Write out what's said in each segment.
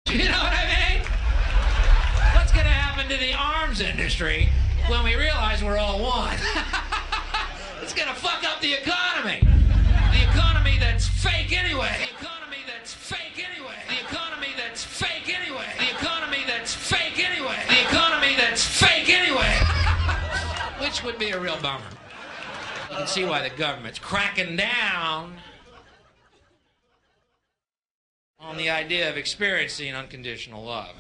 You know what I mean? What's going to happen to the arms industry when we realize we're all one? It's going to fuck up the economy. The economy that's fake anyway. The economy that's fake anyway. The economy that's fake anyway. The economy that's fake anyway. The economy that's fake anyway. Which would be a real bummer. You can see why the government's cracking down on the idea of experiencing unconditional love.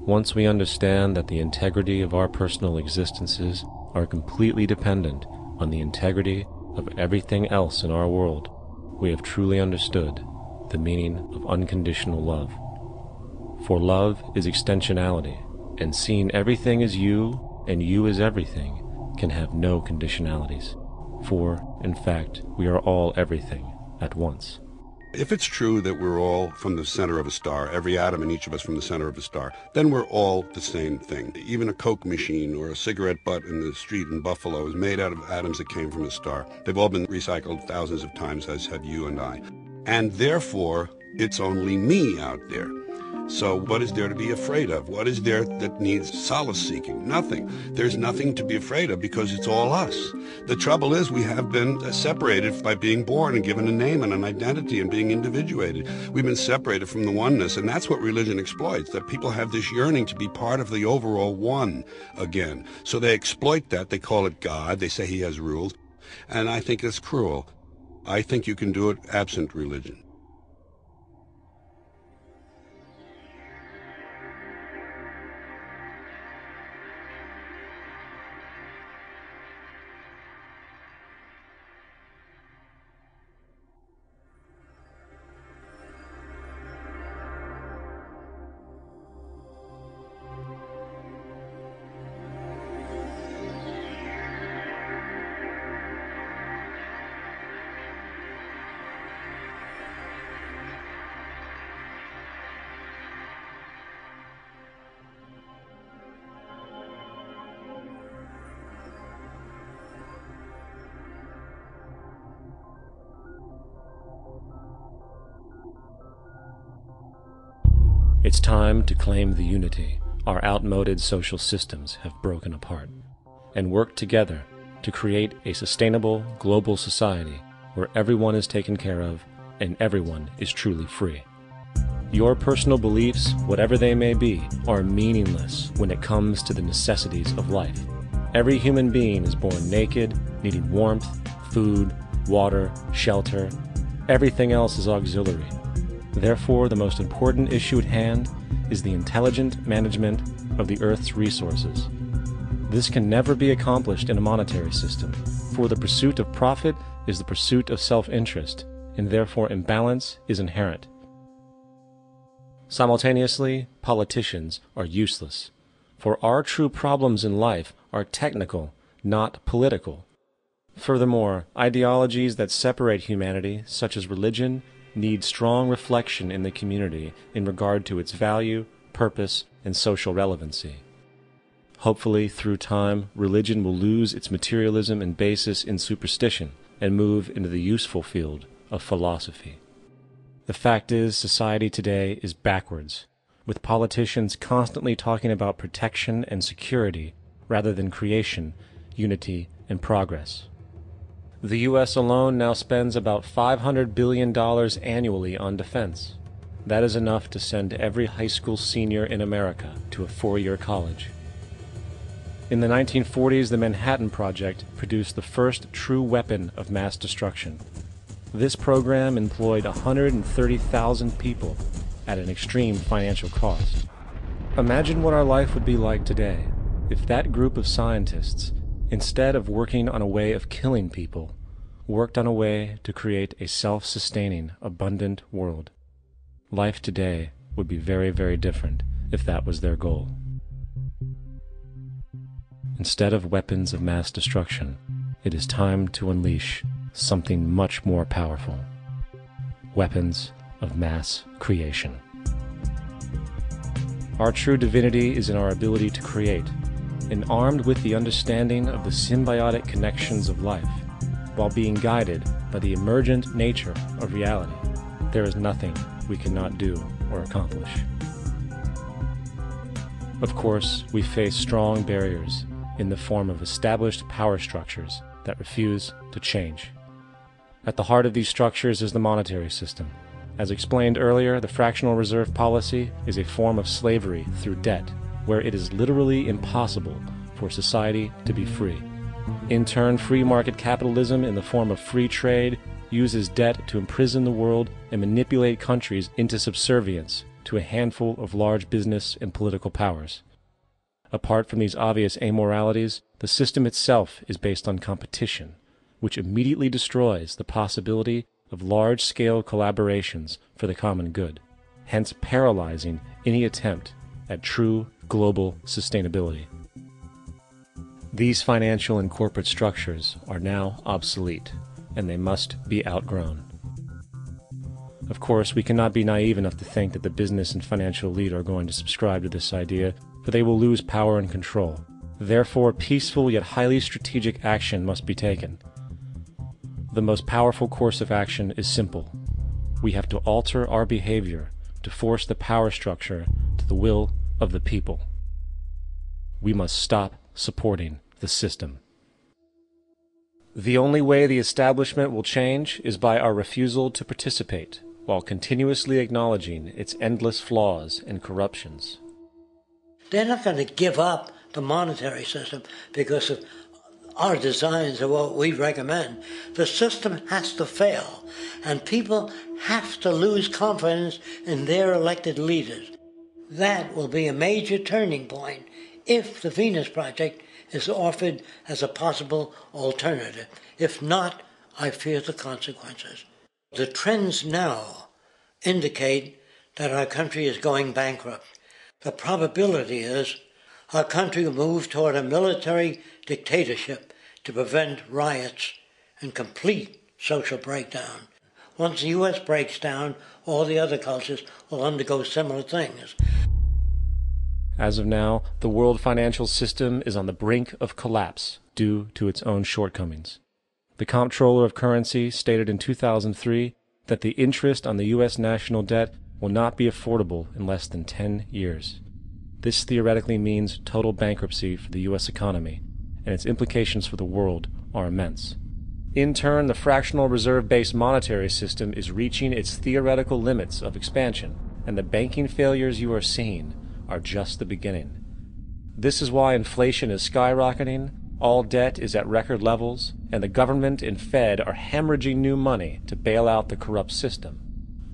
Once we understand that the integrity of our personal existences are completely dependent on the integrity of everything else in our world, we have truly understood the meaning of unconditional love. For love is extensionality, and seeing everything as you and you as everything can have no conditionalities. For, in fact, we are all everything at once. If it's true that we're all from the center of a star, every atom in each of us from the center of a star, then we're all the same thing. Even a Coke machine or a cigarette butt in the street in Buffalo is made out of atoms that came from a star. They've all been recycled thousands of times, as have you and I. And therefore, it's only me out there. So what is there to be afraid of? What is there that needs solace-seeking? Nothing. There's nothing to be afraid of because it's all us. The trouble is we have been separated by being born and given a name and an identity and being individuated. We've been separated from the oneness, and that's what religion exploits, that people have this yearning to be part of the overall one again. So they exploit that. They call it God. They say he has rules. And I think it's cruel. I think you can do it absent religion. It's time to claim the unity our outmoded social systems have broken apart, and work together to create a sustainable global society where everyone is taken care of and everyone is truly free. Your personal beliefs, whatever they may be, are meaningless when it comes to the necessities of life. Every human being is born naked, needing warmth, food, water, shelter. Everything else is auxiliary. Therefore, the most important issue at hand is the intelligent management of the Earth's resources. This can never be accomplished in a monetary system, for the pursuit of profit is the pursuit of self-interest, and therefore imbalance is inherent. Simultaneously, politicians are useless, for our true problems in life are technical, not political. Furthermore, ideologies that separate humanity, such as religion, need strong reflection in the community in regard to its value, purpose, and social relevancy. Hopefully, through time, religion will lose its materialism and basis in superstition and move into the useful field of philosophy. The fact is, society today is backwards, with politicians constantly talking about protection and security rather than creation, unity, and progress. The U.S. alone now spends about $500 billion annually on defense. That is enough to send every high school senior in America to a four-year college. In the 1940s, the Manhattan Project produced the first true weapon of mass destruction. This program employed 130,000 people at an extreme financial cost. Imagine what our life would be like today if that group of scientists, instead of working on a way of killing people, worked on a way to create a self-sustaining, abundant world. Life today would be very, very different if that was their goal. Instead of weapons of mass destruction, it is time to unleash something much more powerful. Weapons of mass creation. Our true divinity is in our ability to create, and armed with the understanding of the symbiotic connections of life, while being guided by the emergent nature of reality, there is nothing we cannot do or accomplish. Of course, we face strong barriers in the form of established power structures that refuse to change. At the heart of these structures is the monetary system. As explained earlier, the fractional reserve policy is a form of slavery through debt, where it is literally impossible for society to be free. In turn, free market capitalism in the form of free trade uses debt to imprison the world and manipulate countries into subservience to a handful of large business and political powers. Apart from these obvious amoralities, the system itself is based on competition, which immediately destroys the possibility of large-scale collaborations for the common good, hence paralyzing any attempt at true global sustainability. These financial and corporate structures are now obsolete, and they must be outgrown. Of course, we cannot be naive enough to think that the business and financial elite are going to subscribe to this idea, for they will lose power and control. Therefore, peaceful yet highly strategic action must be taken. The most powerful course of action is simple. We have to alter our behavior to force the power structure to the will of the people. We must stop supporting the system. The only way the establishment will change is by our refusal to participate, while continuously acknowledging its endless flaws and corruptions. They're not going to give up the monetary system because of our designs of what we recommend. The system has to fail, and people have to lose confidence in their elected leaders. That will be a major turning point if the Venus Project is offered as a possible alternative. If not, I fear the consequences. The trends now indicate that our country is going bankrupt. The probability is our country will move toward a military dictatorship to prevent riots and complete social breakdown. Once the U.S. breaks down, all the other cultures will undergo similar things. As of now, the world financial system is on the brink of collapse due to its own shortcomings. The Comptroller of Currency stated in 2003 that the interest on the U.S. national debt will not be affordable in less than 10 years. This theoretically means total bankruptcy for the U.S. economy, and its implications for the world are immense. In turn, the fractional reserve-based monetary system is reaching its theoretical limits of expansion, and the banking failures you are seeing are just the beginning. This is why inflation is skyrocketing, all debt is at record levels, and the government and Fed are hemorrhaging new money to bail out the corrupt system.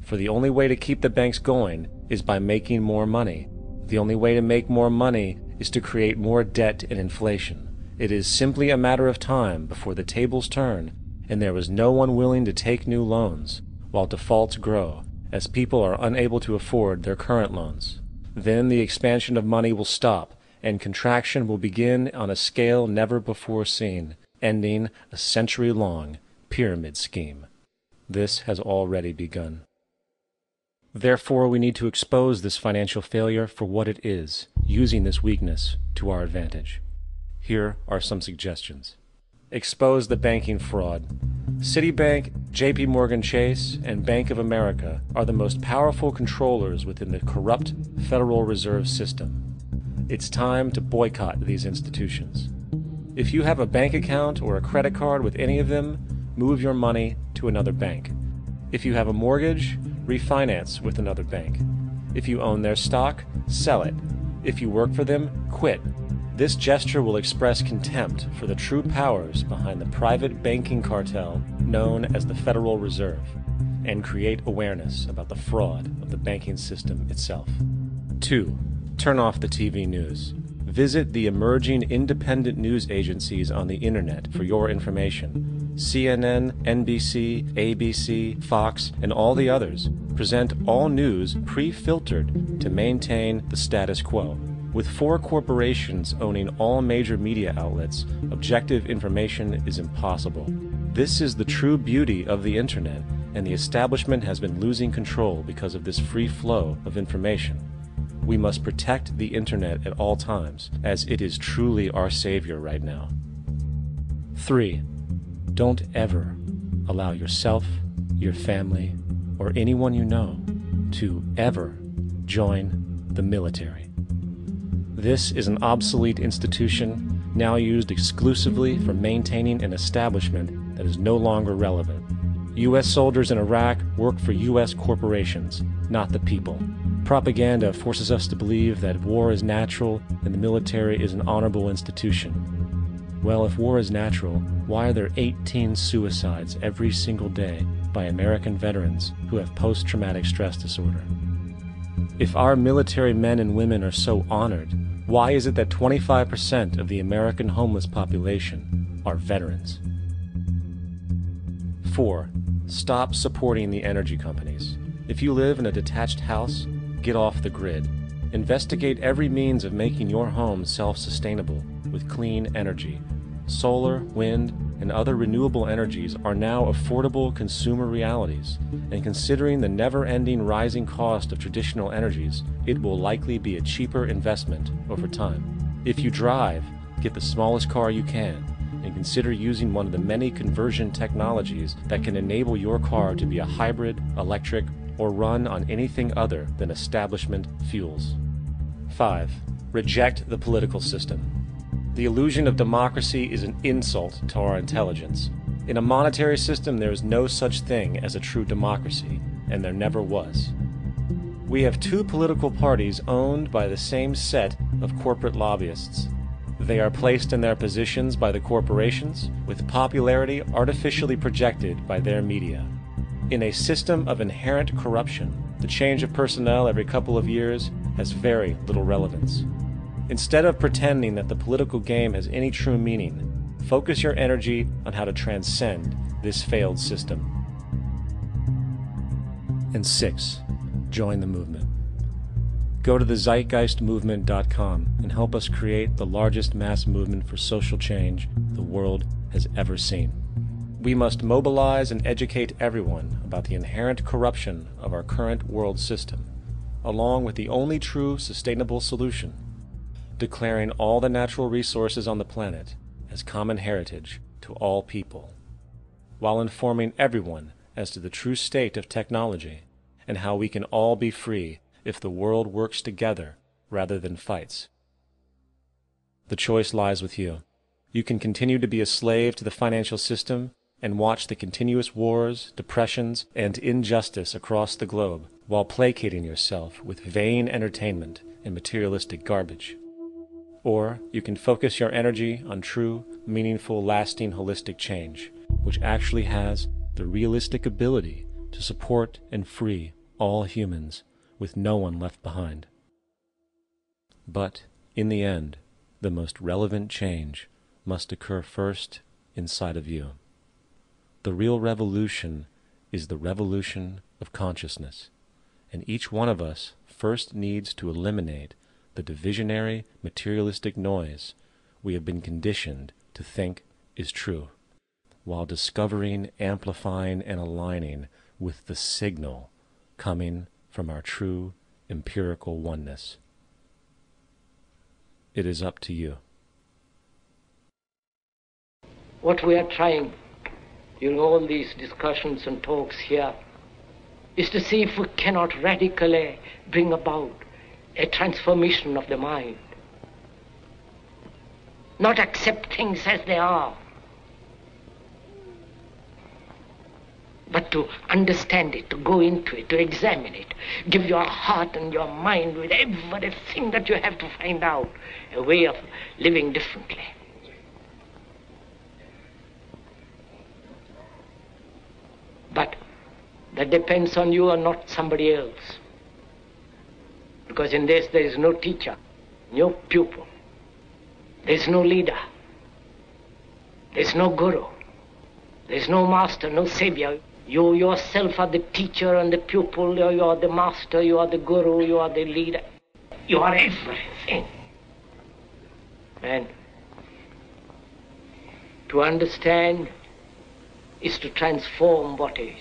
For the only way to keep the banks going is by making more money. The only way to make more money is to create more debt and inflation. It is simply a matter of time before the tables turn, and there is no one willing to take new loans, while defaults grow, as people are unable to afford their current loans. Then the expansion of money will stop, and contraction will begin on a scale never before seen, ending a century-long pyramid scheme. This has already begun. Therefore, we need to expose this financial failure for what it is, using this weakness to our advantage. Here are some suggestions. Expose the banking fraud. Citibank, JP Morgan Chase, and Bank of America are the most powerful controllers within the corrupt Federal Reserve System. It's time to boycott these institutions. If you have a bank account or a credit card with any of them, move your money to another bank. If you have a mortgage, refinance with another bank. If you own their stock, sell it. If you work for them, quit. This gesture will express contempt for the true powers behind the private banking cartel known as the Federal Reserve, and create awareness about the fraud of the banking system itself. 2. Turn off the TV news. Visit the emerging independent news agencies on the internet for your information. CNN, NBC, ABC, Fox, and all the others present all news pre-filtered to maintain the status quo. With 4 corporations owning all major media outlets, objective information is impossible. This is the true beauty of the internet, and the establishment has been losing control because of this free flow of information. We must protect the internet at all times, as it is truly our savior right now. 3. Don't ever allow yourself, your family, or anyone you know to ever join the military. This is an obsolete institution now used exclusively for maintaining an establishment that is no longer relevant. U.S. soldiers in Iraq work for U.S. corporations, not the people. Propaganda forces us to believe that war is natural and the military is an honorable institution. Well, if war is natural, why are there 18 suicides every single day by American veterans who have post-traumatic stress disorder? If our military men and women are so honored, why is it that 25% of the American homeless population are veterans? 4. Stop supporting the energy companies. If you live in a detached house, get off the grid. Investigate every means of making your home self-sustainable with clean energy. Solar, wind, and other renewable energies are now affordable consumer realities, and considering the never-ending rising cost of traditional energies, it will likely be a cheaper investment over time. If you drive, get the smallest car you can, and consider using one of the many conversion technologies that can enable your car to be a hybrid, electric, or run on anything other than establishment fuels. 5. Reject the political system. The illusion of democracy is an insult to our intelligence. In a monetary system, there is no such thing as a true democracy, and there never was. We have two political parties owned by the same set of corporate lobbyists. They are placed in their positions by the corporations, with popularity artificially projected by their media. In a system of inherent corruption, the change of personnel every couple of years has very little relevance. Instead of pretending that the political game has any true meaning, focus your energy on how to transcend this failed system. And 6. Join the movement. Go to thezeitgeistmovement.com and help us create the largest mass movement for social change the world has ever seen. We must mobilize and educate everyone about the inherent corruption of our current world system, along with the only true sustainable solution: declaring all the natural resources on the planet as common heritage to all people, while informing everyone as to the true state of technology and how we can all be free if the world works together rather than fights. The choice lies with you. You can continue to be a slave to the financial system and watch the continuous wars, depressions, and injustice across the globe while placating yourself with vain entertainment and materialistic garbage. Or you can focus your energy on true, meaningful, lasting, holistic change, which actually has the realistic ability to support and free all humans with no one left behind. But, in the end, the most relevant change must occur first inside of you. The real revolution is the revolution of consciousness, and each one of us first needs to eliminate the divisionary, materialistic noise we have been conditioned to think is true, while discovering, amplifying, and aligning with the signal coming from our true empirical oneness. It is up to you. What we are trying during all these discussions and talks here is to see if we cannot radically bring about a transformation of the mind. Not accept things as they are, but to understand it, to go into it, to examine it, give your heart and your mind with everything that you have to find out a way of living differently. But that depends on you and not somebody else. Because in this there is no teacher, no pupil, there is no leader, there is no guru, there is no master, no savior. You yourself are the teacher and the pupil, you are the master, you are the guru, you are the leader. You are everything. And to understand is to transform what is.